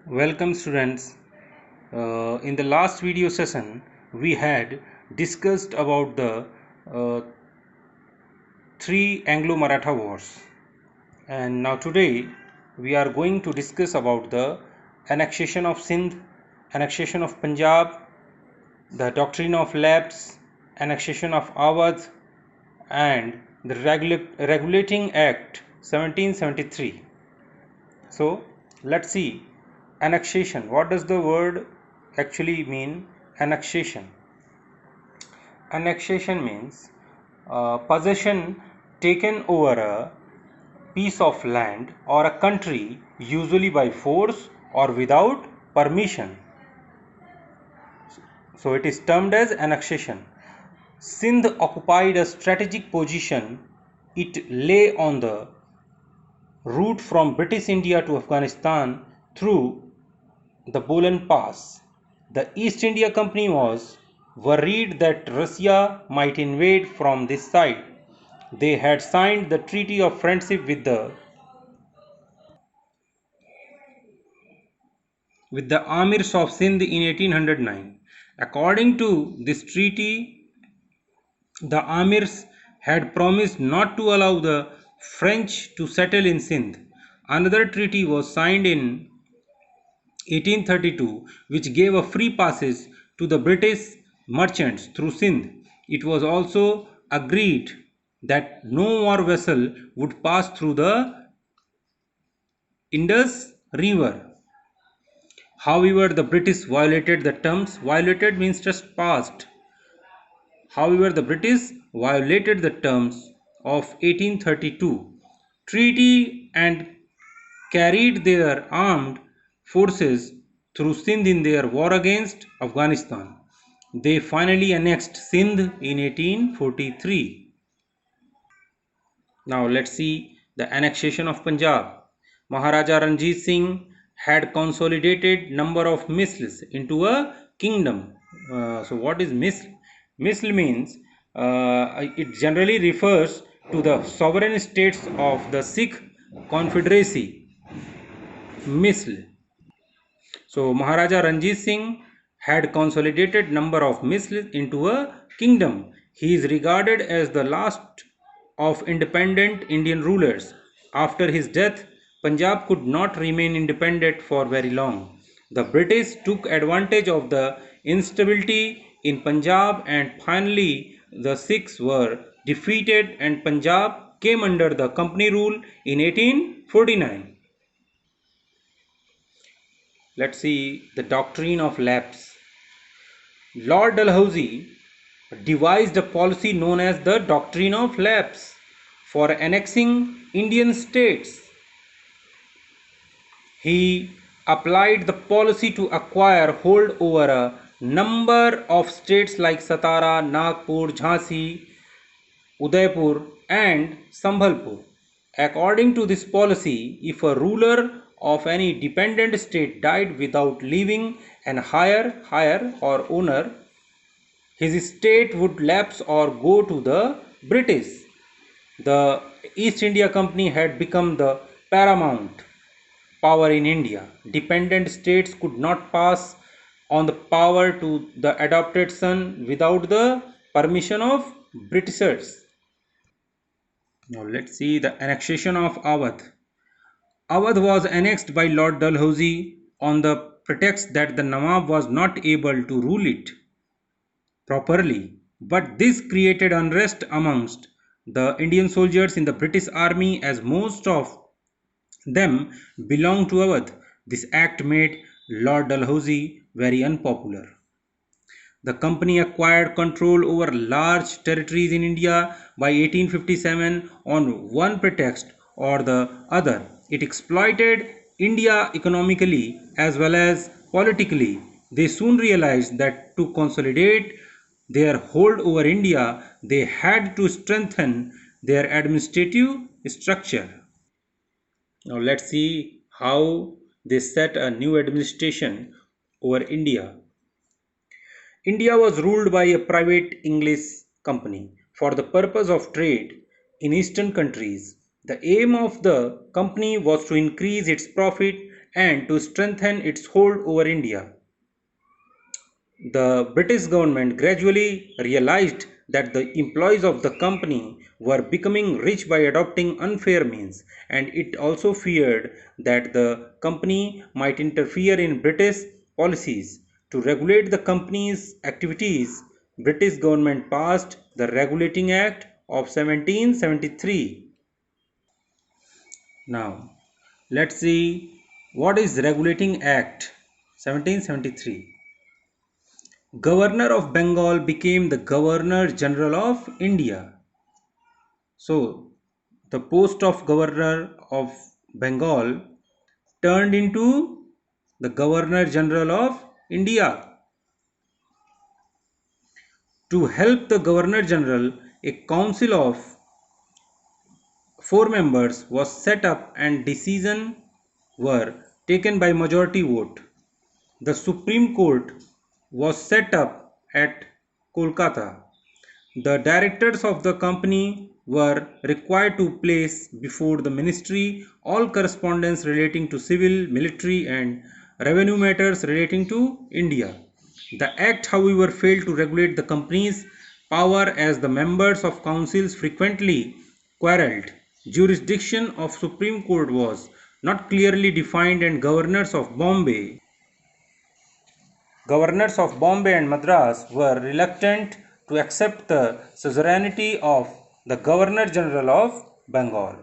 Welcome students. In the last video session we had discussed about the uh, three Anglo-Maratha wars, and now today we are going to discuss about the annexation of Sindh, annexation of Punjab, the doctrine of lapse, annexation of Awadh, and the Regulating Act 1773. So let's see annexation. What does the word actually mean? Annexation. Annexation means possession taken over a piece of land or a country, usually by force or without permission. So it is termed as annexation. Sindh occupied a strategic position. It lay on the route from British India to Afghanistan through the Bolan Pass. The East India Company was worried that Russia might invade from this side. They had signed the Treaty of Friendship with the Amirs of Sindh in 1809. According to this treaty, the Amirs had promised not to allow the French to settle in Sindh. Another treaty was signed in 1832, which gave a free passage to the British merchants through Sindh. It was also agreed that no more vessel would pass through the Indus River. However, the British violated the terms. Violated means just passed. However, the British violated the terms of 1832 treaty and carried their armed forces through Sindh in their war against Afghanistan. They finally annexed Sindh in 1843. Now let's see the annexation of Punjab. Maharaja Ranjit Singh had consolidated number of misls into a kingdom. So what is misl? Misl means it generally refers to the sovereign states of the Sikh Confederacy. Misl. So Maharaja Ranjit Singh had consolidated number of misls into a kingdom. He is regarded as the last of independent Indian rulers. After his death, Punjab could not remain independent for very long. The British took advantage of the instability in Punjab and finally the Sikhs were defeated and Punjab came under the company rule in 1849. Let's see the doctrine of lapse. Lord Dalhousie devised a policy known as the doctrine of lapse for annexing Indian states. He applied the policy to acquire hold over a number of states like Satara, Nagpur, Jhansi, Udaipur and Sambhalpur. According to this policy, if a ruler of any dependent state died without leaving an heir or owner, his state would lapse or go to the British. The East India Company had become the paramount power in India. Dependent states could not pass on the power to the adopted son without the permission of Britishers. Now let's see the annexation of Awadh. Awadh was annexed by Lord Dalhousie on the pretext that the Nawab was not able to rule it properly, but this created unrest amongst the Indian soldiers in the British army as most of them belonged to Awadh. This act made Lord Dalhousie very unpopular. The company acquired control over large territories in India by 1857 on one pretext or the other. It exploited India economically as well as politically. They soon realized that to consolidate their hold over India, they had to strengthen their administrative structure. Now let's see how they set a new administration over India. India was ruled by a private English company for the purpose of trade in eastern countries. The aim of the company was to increase its profit and to strengthen its hold over India. The British government gradually realized that the employees of the company were becoming rich by adopting unfair means, and it also feared that the company might interfere in British policies. To regulate the company's activities, British government passed the Regulating Act of 1773. Now, let's see what is Regulating Act 1773. Governor of Bengal became the Governor General of India. So, the post of Governor of Bengal turned into the Governor General of India. To help the Governor General, a council of 4 members was set up and decisions were taken by majority vote. The Supreme Court was set up at Kolkata. The directors of the company were required to place before the ministry all correspondence relating to civil, military, and revenue matters relating to India. The act, however, failed to regulate the company's power as the members of councils frequently quarrelled. Jurisdiction of Supreme Court was not clearly defined, and governors of Bombay and Madras were reluctant to accept the suzerainty of the Governor General of Bengal.